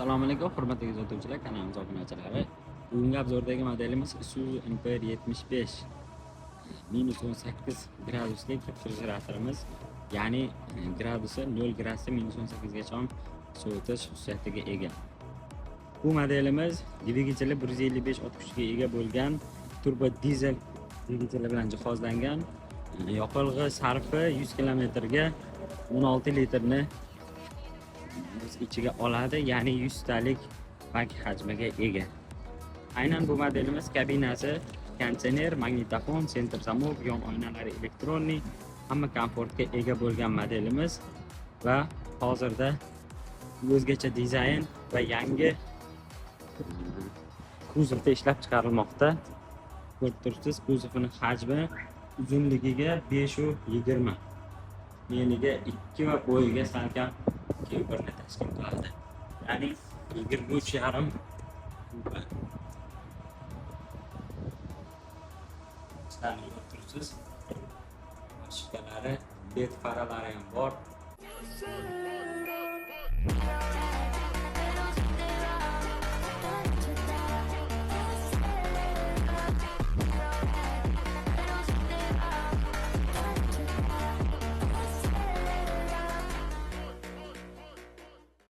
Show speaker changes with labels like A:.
A: Assalomu alaykum, hurmatli kuzatuvchilar, kanalimiz obunachilari. Bugungi obzordagi modelimiz Isuzu Imper 75 -18 graduslik refrigeratorimiz, ya'ni gradusi 0 gradusda -18 gacha sovutish xususiyatiga ega. Bu modelimiz dvigateli 155 ot kuchiga ega bo'lgan turbo dizel dvigateli bilan jihozlangan. Yoqilg'i sarfi 100 km ga 16 litrni o'z ichiga oladi, ya'ni 100 talik bak hajmiga ega. Aynan bu modelimiz kabinasi konditsioner, magnitofon, sentr zamok, yon oynalari elektronik, hamma komfortga ega bo'lgan modelimiz va hozirda o'zgacha dizayn va yangi kuzovda ishlab chiqarilmoqda. Ko'rib turibsiz, kuzovining hajmi uzunligiga 5.20, eniga 2 va bo'yiga salkam 2.1 tashkil qiladi. Ya'ni 23.5 ko'rib turibsiz. Boshqalari led faralari ham bor.